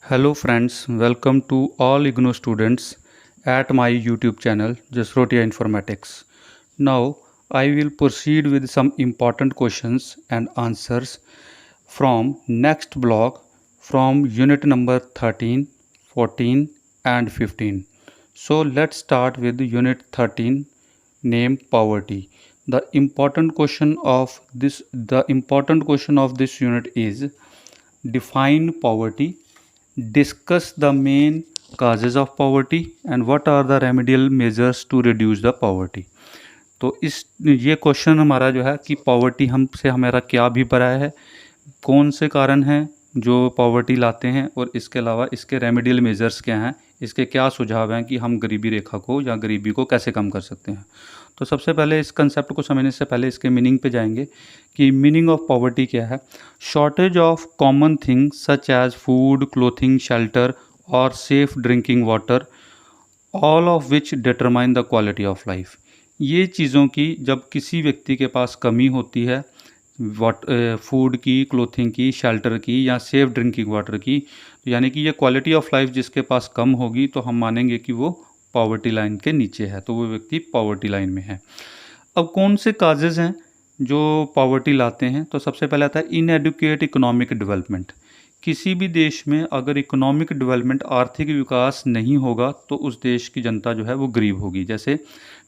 Hello friends, welcome to all IGNO students at my YouTube channel Jasrotia Informatics. Now I will proceed with some important questions and answers from next block from unit number 13, 14 and 15. So let's start with unit 13 named poverty. The important question of this unit is define poverty, discuss the main causes of poverty and what are the remedial measures to reduce the poverty. तो ये question हमारा जो है कि poverty हमसे हमारा क्या अभिप्राय है, कौन से कारण हैं जो पॉवर्टी लाते हैं और इसके अलावा इसके रेमेडियल मेजर्स क्या हैं, इसके क्या सुझाव हैं कि हम गरीबी रेखा को या गरीबी को कैसे कम कर सकते हैं। तो सबसे पहले इस कंसेप्ट को समझने से पहले इसके मीनिंग पे जाएंगे कि मीनिंग ऑफ पॉवर्टी क्या है। Shortage of common things such as food, clothing, shelter और safe drinking water, all of which determine the quality of life. ये चीज़ों की जब किसी व्यक्ति के पास कमी होती है, फूड की, क्लोथिंग की, शेल्टर की या सेफ ड्रिंकिंग वाटर की, तो यानी कि ये क्वालिटी ऑफ लाइफ जिसके पास कम होगी तो हम मानेंगे कि वो पॉवर्टी लाइन के नीचे है, तो वो व्यक्ति पॉवर्टी लाइन में है। अब कौन से काजेज़ हैं जो पॉवर्टी लाते हैं? तो सबसे पहले आता है इनएडुकेट इकोनॉमिक डेवलपमेंट। किसी भी देश में अगर इकोनॉमिक डेवलपमेंट, आर्थिक विकास नहीं होगा तो उस देश की जनता जो है वो गरीब होगी। जैसे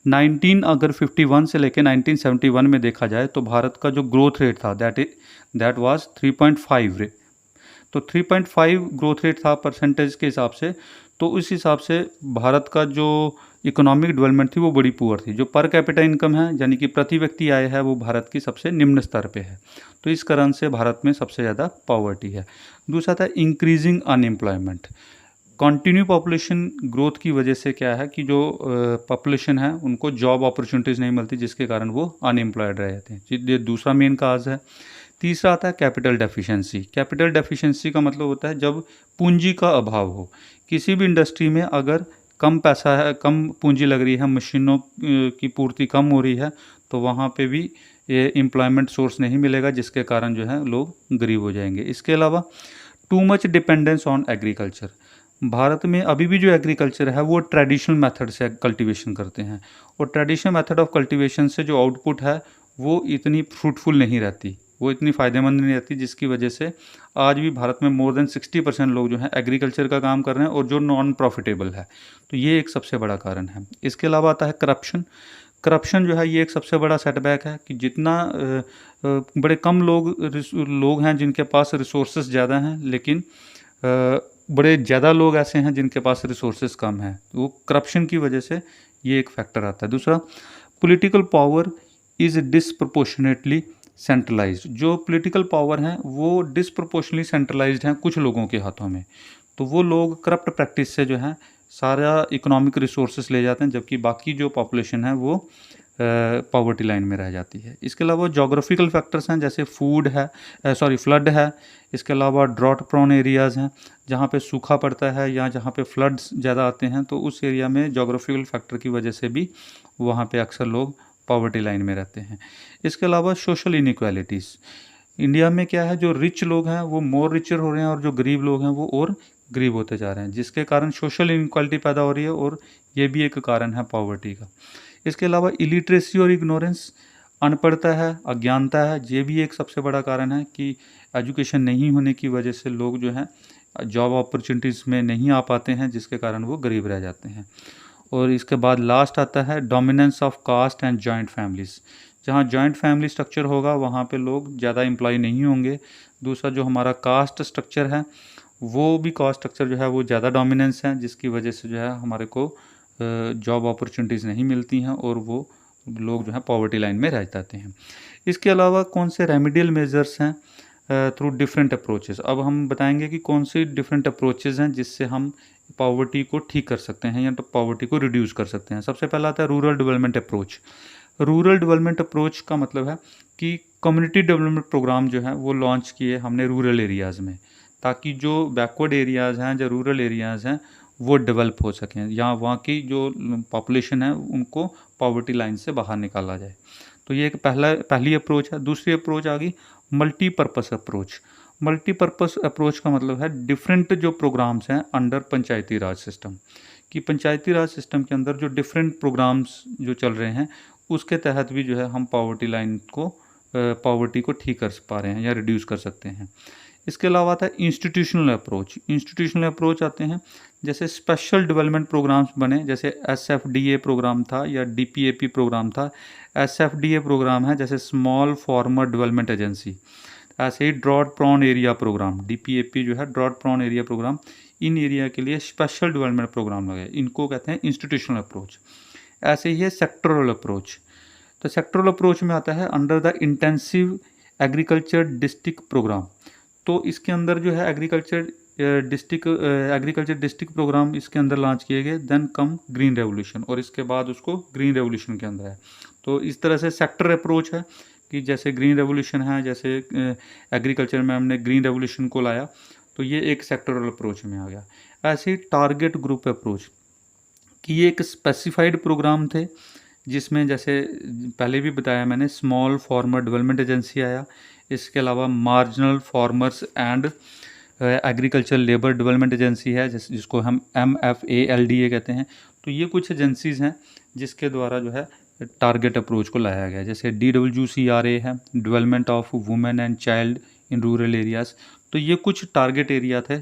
1951 से लेकर 1971 में देखा जाए तो भारत का जो ग्रोथ रेट था दैट वाज 3.5 तो 3.5 ग्रोथ रेट था परसेंटेज के हिसाब से। तो उस हिसाब से भारत का जो इकोनॉमिक डेवलपमेंट थी वो बड़ी पुअर थी। जो पर कैपिटा इनकम है यानी कि प्रति व्यक्ति आय है वो भारत की सबसे निम्न स्तर पे है। तो इस कारण से भारत में सबसे ज़्यादा पॉवर्टी है। दूसरा था increasing unemployment. Continue population growth की वजह से क्या है कि जो पॉपुलेशन है उनको जॉब अपॉर्चुनिटीज़ नहीं मिलती, जिसके कारण वो अनएम्प्लॉयड रह जाते हैं। ये दूसरा मेन काज है। तीसरा आता है कैपिटल डेफिशिएंसी। कैपिटल डेफिशिएंसी का मतलब होता है जब पूंजी का अभाव हो। किसी भी इंडस्ट्री में अगर कम पैसा है, कम पूंजी लग रही है, मशीनों की पूर्ति कम हो रही है, तो वहाँ पे भी ये एम्प्लॉयमेंट सोर्स नहीं मिलेगा, जिसके कारण जो है लोग गरीब हो जाएंगे। इसके अलावा too much dependence on agriculture. Bharat में अभी भी जो एग्रीकल्चर है वो ट्रेडिशनल मेथड से कल्टीवेशन करते हैं, और ट्रेडिशनल मेथड ऑफ कल्टीवेशन से जो आउटपुट है वो इतनी फ्रूटफुल नहीं रहती, वो इतनी फ़ायदेमंद नहीं रहती, जिसकी वजह से आज भी भारत में मोर देन 60% लोग जो हैं एग्रीकल्चर का काम कर रहे हैं और जो नॉन प्रॉफिटेबल है। तो ये एक सबसे बड़ा कारण है। इसके अलावा आता है करप्शन। करप्शन जो है ये एक सबसे बड़ा सेटबैक है कि जितना बड़े कम लोग हैं जिनके पास रिसोर्सेज ज़्यादा हैं, लेकिन बड़े ज़्यादा लोग ऐसे हैं जिनके पास रिसोर्सेज कम हैं। तो वो करप्शन की वजह से ये एक फैक्टर आता है। दूसरा, political power is disproportionately centralised. जो पॉलिटिकल पावर हैं वो डिसप्रपोर्शनली सेंट्रलाइज्ड हैं कुछ लोगों के हाथों में। तो वो लोग करप्ट प्रैक्टिस से जो है सारा इकोनॉमिक रिसोर्सेज ले जाते हैं, जबकि बाकी जो पॉपुलेशन है वो पॉवर्टी लाइन में रह जाती है। इसके अलावा जोग्राफिकल फैक्टर्स हैं, जैसे फ्लड है। इसके अलावा ड्रॉट प्रोन एरियाज़ हैं, जहाँ पे सूखा पड़ता है या जहाँ पे फ्लड्स ज़्यादा आते हैं, तो उस एरिया में जोग्राफिकल फैक्टर की वजह से भी वहाँ पे अक्सर लोग पॉवर्टी लाइन में रहते हैं। इसके अलावा सोशल इनइक्वालिटीज़। इंडिया में क्या है, जो रिच लोग हैं वो मोर रिचर हो रहे हैं और जो गरीब लोग हैं वो और गरीब होते जा रहे हैं, जिसके कारण सोशल इनइक्वालिटी पैदा हो रही है, और ये भी एक कारण है पॉवर्टी का। इसके अलावा इलिटरेसी और इग्नोरेंस, अनपढ़ता है, अज्ञानता है, ये भी एक सबसे बड़ा कारण है कि एजुकेशन नहीं होने की वजह से लोग जो हैं जॉब अपॉर्चुनिटीज़ में नहीं आ पाते हैं, जिसके कारण वो गरीब रह जाते हैं। और इसके बाद लास्ट आता है dominance of caste and joint families. जहाँ जॉइंट फैमिली स्ट्रक्चर होगा वहाँ पे लोग ज़्यादा एम्प्लॉय नहीं होंगे। दूसरा, जो हमारा कास्ट स्ट्रक्चर है वो भी कास्ट स्ट्रक्चर जो है वो ज़्यादा डोमिनेंस है, जिसकी वजह से जो है हमारे को जॉब अपॉर्चुनिटीज़ नहीं मिलती हैं और वो लोग जो है पॉवर्टी लाइन में रह जाते हैं। इसके अलावा कौन से रेमेडियल मेजर्स हैं थ्रू डिफरेंट अप्रोचेस। अब हम बताएंगे कि कौन सी डिफरेंट अप्रोचेस हैं जिससे हम पॉवर्टी को ठीक कर सकते हैं या तो पॉवर्टी को रिड्यूस कर सकते हैं। सबसे पहला आता है rural development approach. Rural development approach का मतलब है कि कम्युनिटी डेवलपमेंट प्रोग्राम जो है वो लॉन्च किए हमने रूरल एरियाज़ में, ताकि जो बैकवर्ड एरियाज़ हैं, जो रूरल एरियाज़ हैं, वो डेवलप हो सकें, या वहाँ की जो पॉपुलेशन है उनको पॉवर्टी लाइन से बाहर निकाला जाए। तो ये एक पहली अप्रोच है। दूसरी अप्रोच आ गई मल्टीपर्पज़ अप्रोच। मल्टीपर्पस अप्रोच का मतलब है डिफरेंट जो प्रोग्राम्स हैं अंडर पंचायती राज सिस्टम, कि पंचायती राज सिस्टम के अंदर जो डिफरेंट प्रोग्राम्स जो चल रहे हैं उसके तहत भी जो है हम पॉवर्टी को ठीक कर पा रहे हैं या रिड्यूस कर सकते हैं। इसके अलावा आता है इंस्टीट्यूशनल अप्रोच। इंस्टीट्यूशनल अप्रोच आते हैं जैसे स्पेशल डेवलपमेंट प्रोग्राम्स बने, जैसे SFDA प्रोग्राम था या DPAP प्रोग्राम था। SFDA प्रोग्राम है जैसे स्मॉल फार्मर डेवलपमेंट एजेंसी। ऐसे ही drought prone area programme, DPAP जो है ड्रॉट प्रॉन एरिया प्रोग्राम, इन एरिया के लिए स्पेशल डेवलपमेंट प्रोग्राम लगे, इनको कहते हैं इंस्टीट्यूशनल अप्रोच। ऐसे ही है सेक्टरल अप्रोच। तो सेक्टरल अप्रोच में आता है under the intensive agriculture district programme. तो इसके अंदर जो है एग्रीकल्चर डिस्ट्रिक्ट प्रोग्राम इसके अंदर लॉन्च किए गए। देन कम ग्रीन रेवोल्यूशन, और इसके बाद उसको ग्रीन रेवोल्यूशन के अंदर है। तो इस तरह से सेक्टर अप्रोच है कि जैसे ग्रीन रेवोल्यूशन है, जैसे एग्रीकल्चर में हमने ग्रीन रेवोल्यूशन को लाया, तो ये एक सेक्टरल अप्रोच में आ गया। ऐसे ही टारगेट ग्रुप अप्रोच, कि ये एक स्पेसिफाइड प्रोग्राम थे जिसमें जैसे पहले भी बताया मैंने स्मॉल फार्मर डेवलपमेंट एजेंसी आया, इसके अलावा marginal farmers and agriculture labour development agency है जिसको हम MFALDA कहते हैं। तो ये कुछ एजेंसीज़ हैं जिसके द्वारा जो है टारगेट अप्रोच को लाया गया। जैसे DWCRA है, development of women and child in rural areas. तो ये कुछ टारगेट एरिया थे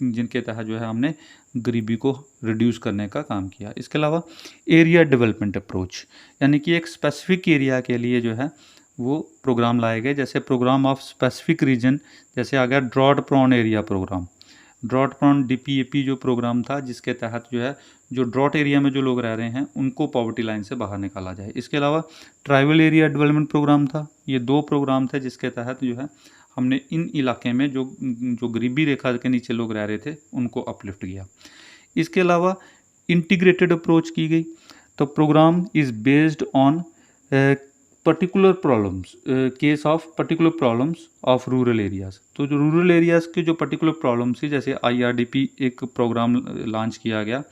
जिनके तहत जो है हमने गरीबी को रिड्यूस करने का काम किया। इसके अलावा एरिया डेवलपमेंट अप्रोच, यानी कि एक स्पेसिफिक एरिया के लिए जो है वो प्रोग्राम लाए गए। जैसे प्रोग्राम ऑफ स्पेसिफिक रीजन, जैसे आ गया drought prone area programme. Drought prone DPAP जो प्रोग्राम था जिसके तहत जो है जो ड्रॉट एरिया में जो लोग रह रहे हैं उनको पॉवर्टी लाइन से बाहर निकाला जाए। इसके अलावा ट्राइबल एरिया डेवलपमेंट प्रोग्राम था। ये 2 प्रोग्राम थे जिसके तहत जो है हमने इन इलाके में जो गरीबी रेखा के नीचे लोग रह रहे थे उनको अपलिफ्ट किया। इसके अलावा इंटीग्रेटेड अप्रोच की गई। तो programme is based on particular problems, case of particular problems of rural areas. तो जो रूरल एरियाज़ के जो पर्टिकुलर प्रॉब्लम्स थी, जैसे IRDP एक प्रोग्राम लॉन्च किया गया,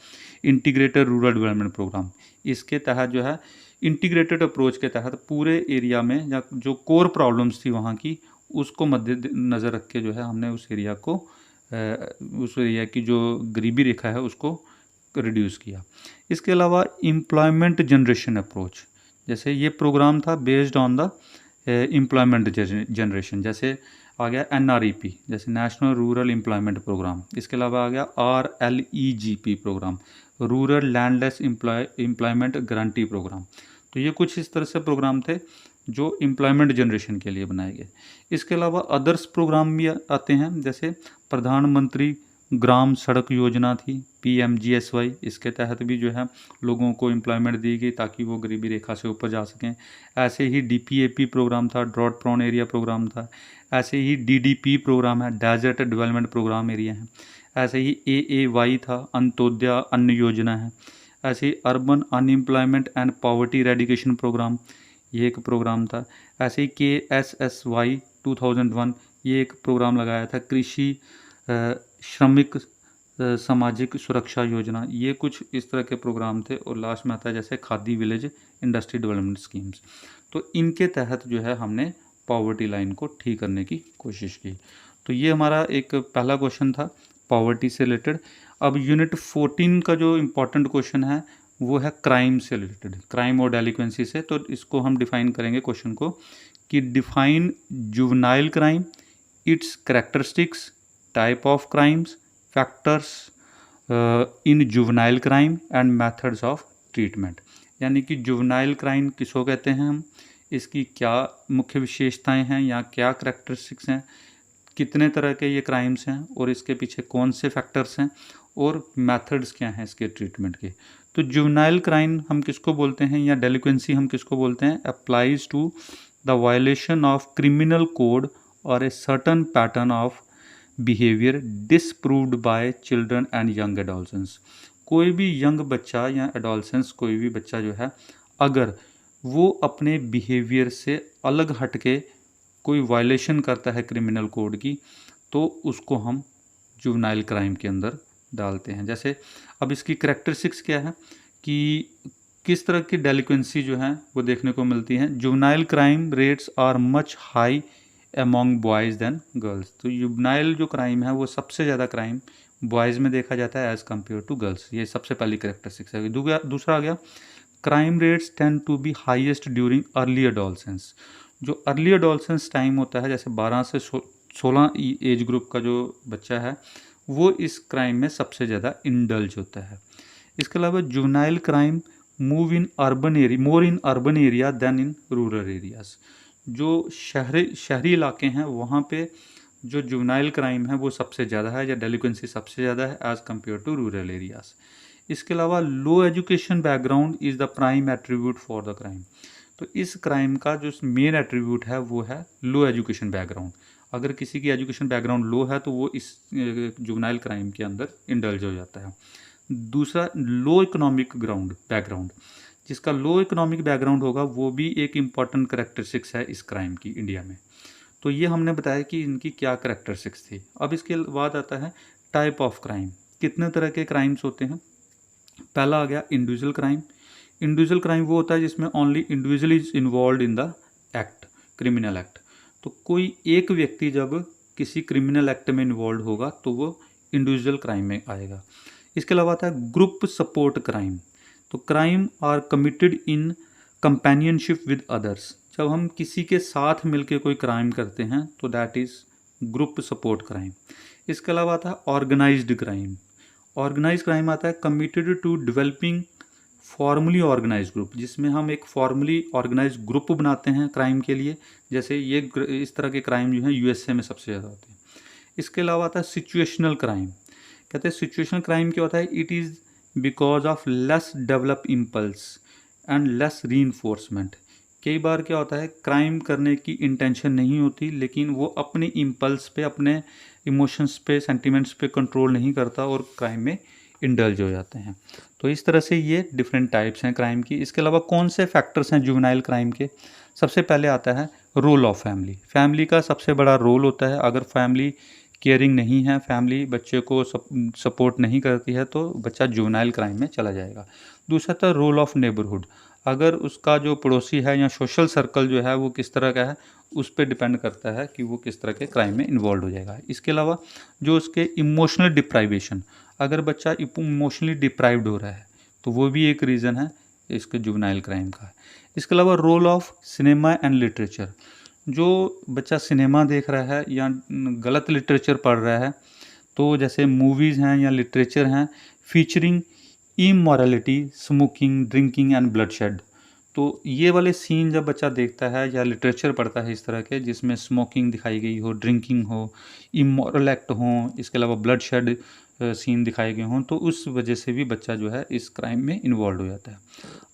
इंटीग्रेटेड रूरल डेवलपमेंट प्रोग्राम। इसके तहत जो है इंटीग्रेटेड अप्रोच के तहत पूरे एरिया में या जो कोर प्रॉब्लम्स थी वहाँ की, उसको मद्देनज़र रख के जो है हमने उस एरिया की जो गरीबी रेखा है उसको रिड्यूस किया। इसके अलावा एम्प्लॉयमेंट जनरेशन अप्रोच, जैसे ये प्रोग्राम था based on the employment generation. जैसे आ गया NREP, जैसे नेशनल रूरल एम्प्लॉयमेंट प्रोग्राम। इसके अलावा आ गया RLEGP programme, rural landless employment guarantee programme. तो ये कुछ इस तरह से प्रोग्राम थे जो एम्प्लॉयमेंट जनरेशन के लिए बनाए गए। इसके अलावा अदर्स प्रोग्राम भी आते हैं, जैसे प्रधानमंत्री ग्राम सड़क योजना थी PMGSY। इसके तहत भी जो है लोगों को एम्प्लॉयमेंट दी गई ताकि वो गरीबी रेखा से ऊपर जा सकें। ऐसे ही DPAP प्रोग्राम था, ड्रॉट प्रॉन एरिया प्रोग्राम था। ऐसे ही DDP प्रोग्राम है, डेजर्ट डेवलपमेंट प्रोग्राम एरिया है। ऐसे ही AAY था, अंत्योदय अन्न योजना है। ऐसे ही urban unemployment and poverty eradication programme, ये एक प्रोग्राम था। ऐसे ही KSSY 2001, ये एक प्रोग्राम लगाया था, कृषि श्रमिक सामाजिक सुरक्षा योजना। ये कुछ इस तरह के प्रोग्राम थे। और लास्ट में आता है जैसे khadi village industry development schemes. तो इनके तहत जो है हमने पॉवर्टी लाइन को ठीक करने की कोशिश की। तो ये हमारा एक पहला क्वेश्चन था पॉवर्टी से रिलेटेड। अब यूनिट 14 का जो इम्पोर्टेंट क्वेश्चन है वो है क्राइम से रिलेटेड, क्राइम और डेलिक्वेंसी से। तो इसको हम डिफाइन करेंगे क्वेश्चन को, कि define juvenile crime, it's characteristics, type of crimes, factors in juvenile crime and methods of treatment. यानी कि जुवेनाइल क्राइम किसको कहते हैं हम, इसकी क्या मुख्य विशेषताएं हैं या क्या कैरेक्टरिस्टिक्स हैं, कितने तरह के ये क्राइम्स हैं और इसके पीछे कौन से फैक्टर्स हैं और मेथड्स क्या हैं इसके ट्रीटमेंट के। तो जुवेनाइल क्राइम हम किसको बोलते हैं या डेलिक्वेंसी हम किसको बोलते हैं, applies to the violation of criminal code और a certain pattern of behaviour disapproved by children and young adolescents. कोई भी यंग बच्चा या एडोलसेंस, कोई भी बच्चा जो है, अगर वो अपने बिहेवियर से अलग हटके कोई वायलेशन करता है क्रिमिनल कोड की, तो उसको हम जुवेनाइल क्राइम के अंदर डालते हैं। जैसे अब इसकी कैरेक्टरिस्टिक्स क्या है कि किस तरह की डेलिक्वेंसी जो है वो देखने को मिलती है। Juvenile crime rates are much high among boys than girls. तो जुवेनाइल जो क्राइम है वो सबसे ज़्यादा क्राइम बॉयज़ में देखा जाता है एज़ कम्पेयर टू गर्ल्स। ये सबसे पहली करेक्टरिस्टिक्स है। दूसरा आ गया, crime rates tend to be highest during early adolescence. जो अर्ली एडोलसेंस टाइम होता है, जैसे 12 से 16 एज ग्रुप का जो बच्चा है, वो इस क्राइम में सबसे ज़्यादा इंडल्ज होता है। इसके अलावा juvenile crime more in urban area than in rural areas. जो शहरी इलाके हैं वहाँ पे जो जुवेनाइल क्राइम है वो सबसे ज़्यादा है, या डेलिक्वेंसी सबसे ज़्यादा है as compared to rural areas. इसके अलावा low education background is the prime attribute for the crime. तो इस क्राइम का जो मेन एट्रीब्यूट है वो है लो एजुकेशन बैकग्राउंड। अगर किसी की एजुकेशन बैकग्राउंड लो है तो वो इस जुवेनाइल क्राइम के अंदर इंडल्ज हो जाता है। दूसरा, लो इकोनॉमिक बैकग्राउंड, जिसका लो इकोनॉमिक बैकग्राउंड होगा वो भी एक इम्पॉर्टेंट करेक्टरिस्टिक्स है इस क्राइम की इंडिया में। तो ये हमने बताया कि इनकी क्या करेक्टरिस्टिक्स थी। अब इसके बाद आता है टाइप ऑफ क्राइम। कितने तरह के क्राइम्स होते हैं। पहला आ गया इंडिविजुअल क्राइम। इंडिविजुअल क्राइम वो होता है जिसमें only individual is involve in the act, criminal act. तो कोई एक व्यक्ति जब किसी क्रिमिनल एक्ट में इन्वॉल्व होगा तो वो इंडिविजुअल क्राइम में आएगा। इसके अलावा आता है ग्रुप सपोर्ट क्राइम। तो crime are committed in companionship with others. जब हम किसी के साथ मिलकर कोई क्राइम करते हैं तो that is group support crime. इसके अलावा आता है ऑर्गेनाइज्ड क्राइम। ऑर्गेनाइज क्राइम आता है committed to developing formally organise group, जिसमें हम एक फॉर्मली ऑर्गेनाइज ग्रुप बनाते हैं क्राइम के लिए। जैसे ये इस तरह के क्राइम जो हैं यूएसए में सबसे ज़्यादा होते हैं। इसके अलावा आता है सिचुएशनल क्राइम। कहते हैं सिचुएशनल क्राइम क्या होता है, it is because of less develop impulse and less reinforcement. कई बार क्या होता है, क्राइम करने की इंटेंशन नहीं होती लेकिन वो अपने इम्पल्स पे, अपने इमोशंस पे, सेंटिमेंट्स पे कंट्रोल नहीं करता और क्राइम में इंडल्ज हो जाते हैं। तो इस तरह से ये डिफरेंट टाइप्स हैं क्राइम की। इसके अलावा कौन से फैक्टर्स हैं जुवेनाइल क्राइम के। सबसे पहले आता है रोल ऑफ फैमिली। फैमिली का सबसे बड़ा रोल होता है। अगर फैमिली केयरिंग नहीं है, फैमिली बच्चे को सपोर्ट नहीं करती है तो बच्चा जुवेनाइल क्राइम में चला जाएगा। दूसरा था रोल ऑफ नेबरहुड। अगर उसका जो पड़ोसी है या सोशल सर्कल जो है वो किस तरह का है, उस पर डिपेंड करता है कि वो किस तरह के क्राइम में इन्वॉल्व हो जाएगा। इसके अलावा जो उसके इमोशनल डिप्राइवेशन, अगर बच्चा इमोशनली डिप्राइव्ड हो रहा है तो वो भी एक रीज़न है इसके जुवेनाइल क्राइम का। इसके अलावा role of cinema and literature. जो बच्चा सिनेमा देख रहा है या गलत लिटरेचर पढ़ रहा है, तो जैसे मूवीज़ हैं या लिटरेचर हैं featuring immorality, smoking, drinking and bloodshed, तो ये वाले सीन जब बच्चा देखता है या लिटरेचर पढ़ता है इस तरह के जिसमें स्मोकिंग दिखाई गई हो, ड्रिंकिंग हो, इमोरल एक्ट हों, इसके अलावा ब्लडशेड सीन दिखाए गए हों, तो उस वजह से भी बच्चा जो है इस क्राइम में इन्वॉल्व हो जाता है।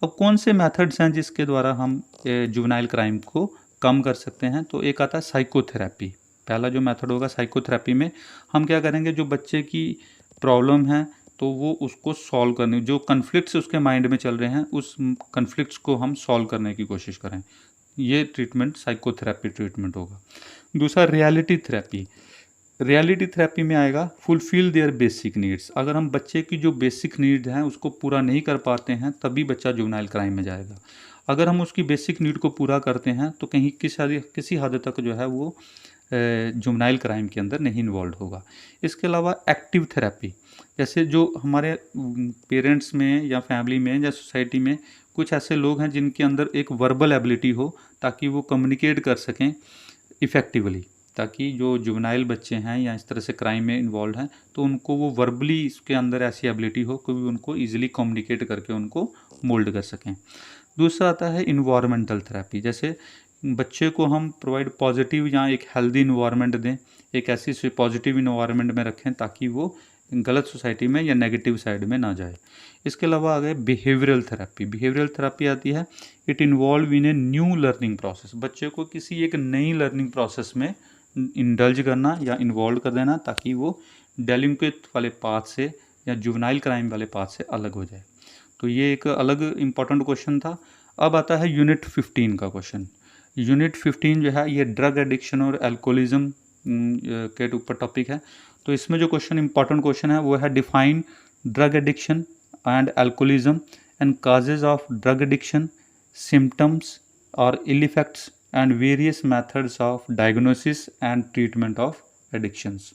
अब कौन से मेथड्स हैं जिसके द्वारा हम जुवेनाइल क्राइम को कम कर सकते हैं। तो एक आता है साइकोथेरेपी। पहला जो मेथड होगा साइकोथेरेपी में हम क्या करेंगे, जो बच्चे की प्रॉब्लम है तो वो उसको सॉल्व करने, जो कन्फ्लिक्ट्स उसके माइंड में चल रहे हैं उस कन्फ्लिक्ट्स को हम सॉल्व करने की कोशिश करें। ये ट्रीटमेंट साइकोथेरेपी ट्रीटमेंट होगा। दूसरा रियलिटी थेरेपी। रियलिटी थेरेपी में आएगा फुलफिल देयर बेसिक नीड्स। अगर हम बच्चे की जो बेसिक नीड्स हैं उसको पूरा नहीं कर पाते हैं तभी बच्चा जुवेनाइल क्राइम में जाएगा। अगर हम उसकी बेसिक नीड को पूरा करते हैं तो कहीं किसी हद तक जो है वो जुवेनाइल क्राइम के अंदर नहीं इन्वॉल्व होगा। इसके अलावा एक्टिव थेरेपी, जैसे जो हमारे पेरेंट्स में या फैमिली में या सोसाइटी में कुछ ऐसे लोग हैं जिनके अंदर एक वर्बल एबिलिटी हो ताकि वो कम्युनिकेट कर सकें इफ़ेक्टिवली, ताकि जो जुवेनाइल बच्चे हैं या इस तरह से क्राइम में इन्वॉल्व हैं तो उनको वो वर्बली इसके अंदर ऐसी एबिलिटी हो कि उनको ईजिली कम्युनिकेट करके उनको मोल्ड कर सकें। दूसरा आता है इन्वायरमेंटल थेरेपी। जैसे बच्चे को हम प्रोवाइड पॉजिटिव या एक हेल्दी इन्वायरमेंट दें, एक ऐसी पॉजिटिव इन्वायरमेंट में रखें ताकि वो गलत सोसाइटी में या नेगेटिव साइड में ना जाए। इसके अलावा आ गए बिहेवियरल थेरेपी। बिहेवियरल थेरेपी आती है it involve in a new learning process. बच्चे को किसी एक नई लर्निंग प्रोसेस में इंडल्ज करना या इन्वॉल्व कर देना ताकि वो डेलिंक्वेंट वाले पाथ से या जुवेनाइल क्राइम वाले पाथ से अलग हो जाए। तो ये एक अलग इम्पॉर्टेंट क्वेश्चन था। अब आता है यूनिट 15 का क्वेश्चन। यूनिट 15 जो है ये ड्रग एडिक्शन और अल्कोहलिज्म के ऊपर टॉपिक है। तो इसमें जो क्वेश्चन इंपॉर्टेंट क्वेश्चन है वो है define drug addiction and alcoholism and causes of drug addiction, symptoms और ill effects and various methods of diagnosis and treatment of addictions.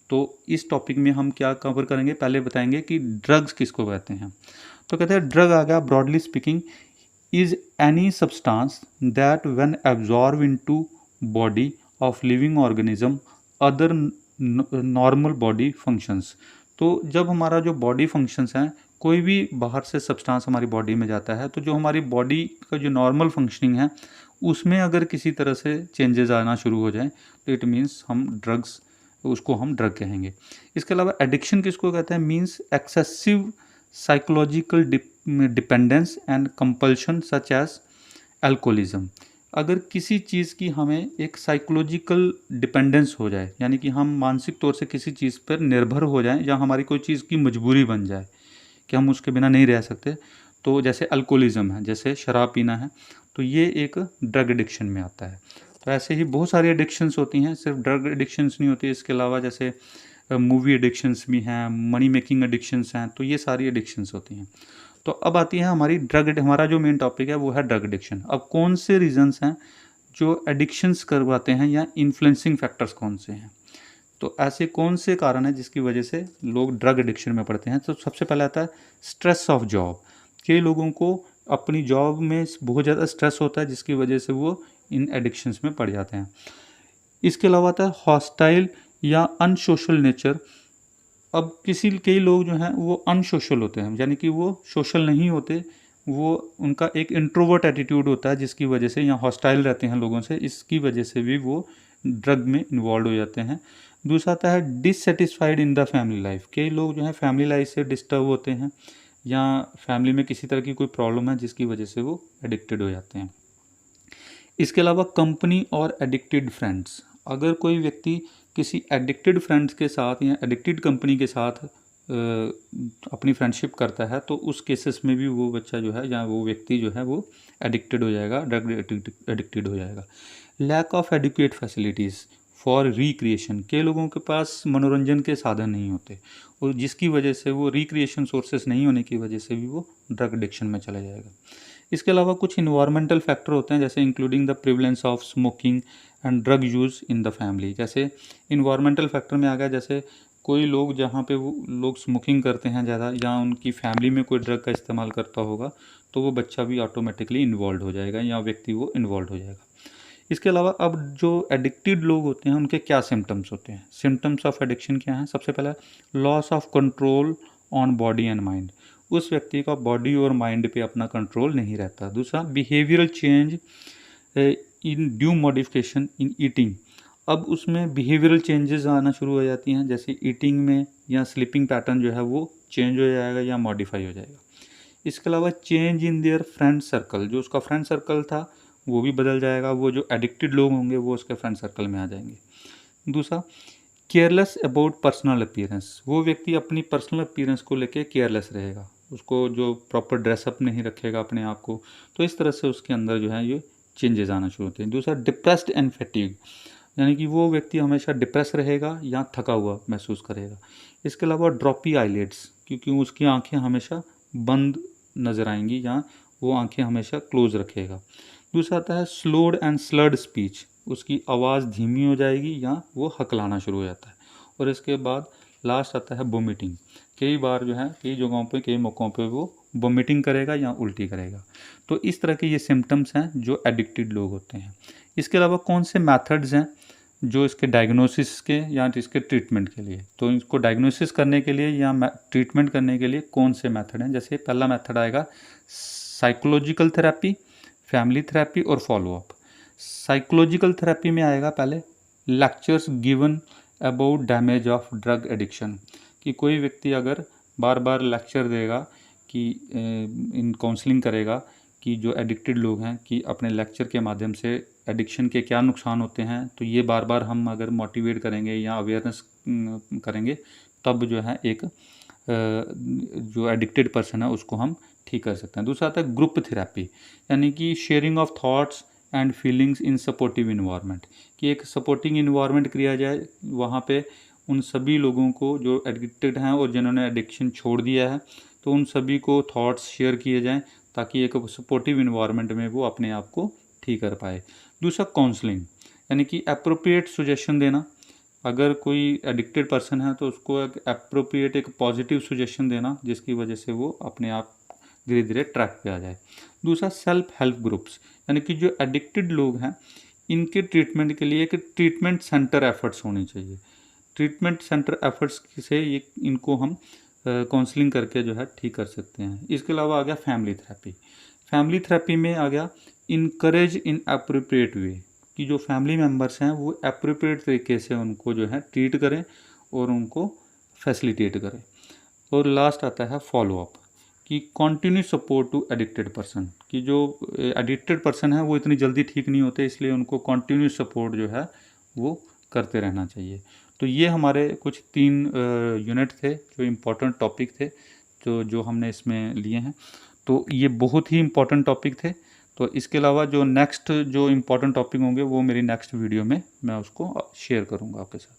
तो इस टॉपिक में हम क्या कवर करेंगे, पहले बताएंगे कि ड्रग्स किसको कहते हैं। तो कहते हैं ड्रग आ गया, broadly speaking is any substance that when absorbed into body of living organism other normal body functions। तो जब हमारा जो बॉडी फंक्शंस हैं, कोई भी बाहर से सब्सटेंस हमारी बॉडी में जाता है तो जो हमारी बॉडी का जो नॉर्मल फंक्शनिंग है उसमें अगर किसी तरह से चेंजेस आना शुरू हो जाएं तो इट मीन्स हम ड्रग्स, उसको हम ड्रग कहेंगे। इसके अलावा एडिक्शन किसको कहते हैं, means excessive psychological dependence and compulsion such as alcoholism. अगर किसी चीज़ की हमें एक साइकोलॉजिकल डिपेंडेंस हो जाए, यानी कि हम मानसिक तौर से किसी चीज़ पर निर्भर हो जाएं या हमारी कोई चीज़ की मजबूरी बन जाए कि हम उसके बिना नहीं रह सकते, तो जैसे अल्कोहलिज्म है, जैसे शराब पीना है, तो ये एक ड्रग एडिक्शन में आता है। तो ऐसे ही बहुत सारी एडिक्शंस होती हैं, सिर्फ ड्रग एडिक्शंस नहीं होती। इसके अलावा जैसे मूवी एडिक्शंस भी हैं, मनी मेकिंग एडिक्शंस हैं, तो ये सारी एडिक्शंस होती हैं। तो अब आती है हमारी हमारा जो मेन टॉपिक है वो है ड्रग एडिक्शन। अब कौन से रीजंस हैं जो एडिक्शंस करवाते हैं या इन्फ्लुएंसिंग फैक्टर्स कौन से हैं, तो ऐसे कौन से कारण हैं जिसकी वजह से लोग ड्रग एडिक्शन में पड़ते हैं। तो सबसे पहले आता है स्ट्रेस ऑफ जॉब। कई लोगों को अपनी जॉब में बहुत ज़्यादा स्ट्रेस होता है जिसकी वजह से वो इन एडिक्शंस में पड़ जाते हैं। इसके अलावा आता है हॉस्टाइल या अनसोशल नेचर। अब कई लोग जो हैं वो अनसोशल होते हैं, यानी कि वो सोशल नहीं होते, वो उनका एक इंट्रोवर्ट एटीट्यूड होता है जिसकी वजह से, या हॉस्टाइल रहते हैं लोगों से, इसकी वजह से भी वो ड्रग में इन्वॉल्व हो जाते हैं। दूसरा आता है dissatisfied in the family life. कई लोग जो हैं फैमिली लाइफ से डिस्टर्ब होते हैं या फैमिली में किसी तरह की कोई प्रॉब्लम है जिसकी वजह से वो एडिक्टेड हो जाते हैं। इसके अलावा कंपनी और एडिक्टेड फ्रेंड्स। अगर कोई व्यक्ति किसी एडिक्टेड फ्रेंड्स के साथ या एडिक्टेड कंपनी के साथ अपनी फ्रेंडशिप करता है तो उस केसेस में भी वो बच्चा जो है या वो व्यक्ति जो है वो एडिक्टेड हो जाएगा, ड्रग एडिक्टेड हो जाएगा। Lack of adequate facilities for recreation. के लोगों के पास मनोरंजन के साधन नहीं होते और जिसकी वजह से वो रिक्रिएशन सोर्सेस नहीं होने की वजह से भी वो ड्रग एडिक्शन में चला जाएगा। इसके अलावा कुछ इन्वायरमेंटल फैक्टर होते हैं जैसे including the prevalence of smoking and drug use in the family. जैसे इन्वायरमेंटल फैक्टर में आ गया, जैसे कोई लोग जहाँ पे वो लोग स्मोकिंग करते हैं ज़्यादा या उनकी फैमिली में कोई ड्रग का इस्तेमाल करता होगा तो वो बच्चा भी ऑटोमेटिकली इन्वॉल्व हो जाएगा या व्यक्ति वो इन्वॉल्व हो जाएगा। इसके अलावा अब जो एडिक्टेड लोग होते हैं उनके क्या सिम्टम्स होते हैं, सिम्टम्स ऑफ एडिक्शन क्या हैं। सबसे पहला loss of control on body and mind. उस व्यक्ति का बॉडी और माइंड पे अपना कंट्रोल नहीं रहता। दूसरा behavioural change in due modification in eating. अब उसमें बिहेवियरल चेंजेस आना शुरू हो जाती हैं, जैसे ईटिंग में या स्लीपिंग पैटर्न जो है वो चेंज हो जाएगा या मॉडिफाई हो जाएगा। इसके अलावा change in their friend circle. जो उसका फ्रेंड सर्कल था वो भी बदल जाएगा, वो जो एडिक्टेड लोग होंगे वो उसके फ्रेंड सर्कल में आ जाएंगे। दूसरा केयरलेस अबाउट पर्सनल अपीयरेंस। वो व्यक्ति अपनी पर्सनल अपीयरेंस को लेके केयरलेस रहेगा, उसको जो प्रॉपर ड्रेसअप नहीं रखेगा अपने आप को, तो इस तरह से उसके अंदर जो है ये चेंजेस आना शुरू होते हैं। दूसरा डिप्रेस्ड एंड फैटीग, यानी कि वो व्यक्ति हमेशा डिप्रेस रहेगा या थका हुआ महसूस करेगा। इसके अलावा ड्रॉपी आईलिड्स, क्योंकि उसकी आंखें हमेशा बंद नज़र आएंगी या वो आंखें हमेशा क्लोज रखेगा। दूसरा आता है स्लोड एंड स्लर्ड स्पीच, उसकी आवाज़ धीमी हो जाएगी या वो हकलाना शुरू हो जाता है। और इसके बाद लास्ट आता है वोमिटिंग। कई बार जो है कई जगहों पे कई मौक़ों पे वो वोमिटिंग करेगा या उल्टी करेगा। तो इस तरह के ये सिम्टम्स हैं जो एडिक्टेड लोग होते हैं। इसके अलावा कौन से मेथड्स हैं जो इसके डायग्नोसिस के या इसके ट्रीटमेंट के लिए, तो इसको डायग्नोसिस करने के लिए या ट्रीटमेंट करने के लिए कौन से मेथड हैं। जैसे पहला मेथड आएगा साइकोलॉजिकल थेरेपी, फैमिली थेरेपी और फॉलोअप। साइकोलॉजिकल थेरेपी में आएगा पहले lectures given about damage of drug addiction, कि कोई व्यक्ति अगर बार बार लेक्चर देगा कि इन काउंसलिंग करेगा कि जो एडिक्टेड लोग हैं कि अपने लेक्चर के माध्यम से एडिक्शन के क्या नुकसान होते हैं, तो ये बार बार हम अगर मोटिवेट करेंगे या अवेयरनेस करेंगे तब जो है एक जो एडिक्टेड पर्सन है उसको हम ठीक कर सकते हैं। दूसरा आता है ग्रुप थेरेपी, यानी कि sharing of thoughts and feelings in supportive environment, कि एक सपोर्टिंग इन्वायरमेंट किया जाए, वहाँ पे उन सभी लोगों को जो एडिक्टेड हैं और जिन्होंने एडिक्शन छोड़ दिया है तो उन सभी को थॉट्स शेयर किए जाएं ताकि एक सपोर्टिव इन्वायरमेंट में वो अपने आप को ठीक कर पाए। दूसरा काउंसलिंग, यानी कि अप्रोप्रिएट सुजेशन देना। अगर कोई एडिक्टेड पर्सन है तो उसको एक अप्रोप्रिएट एक पॉजिटिव सुजेशन देना जिसकी वजह से वो अपने आप धीरे धीरे ट्रैक पे आ जाए। दूसरा सेल्फ हेल्प ग्रुप्स, यानी कि जो एडिक्टेड लोग हैं इनके ट्रीटमेंट के लिए एक ट्रीटमेंट सेंटर एफर्ट्स होने चाहिए। ट्रीटमेंट सेंटर एफर्ट्स से ये इनको हम काउंसलिंग करके जो है ठीक कर सकते हैं। इसके अलावा आ गया फैमिली थेरेपी। फैमिली थेरेपी में आ गया इनकरेज इन अप्रोप्रिएट वे, कि जो फैमिली मेम्बर्स हैं वो अप्रोप्रिएट तरीके से उनको जो है ट्रीट करें और उनको फैसिलिटेट करें। और लास्ट आता है फॉलो अप, कि continue support to addicted person, कि जो एडिक्टेड पर्सन है वो इतनी जल्दी ठीक नहीं होते, इसलिए उनको कंटिन्यू सपोर्ट जो है वो करते रहना चाहिए। तो ये हमारे कुछ 3 यूनिट थे जो इम्पोर्टेंट टॉपिक थे जो हमने इसमें लिए हैं। तो ये बहुत ही इम्पोर्टेंट टॉपिक थे। तो इसके अलावा जो नेक्स्ट जो इम्पोर्टेंट टॉपिक होंगे वो मेरी नेक्स्ट वीडियो में मैं उसको शेयर करूँगा आपके साथ।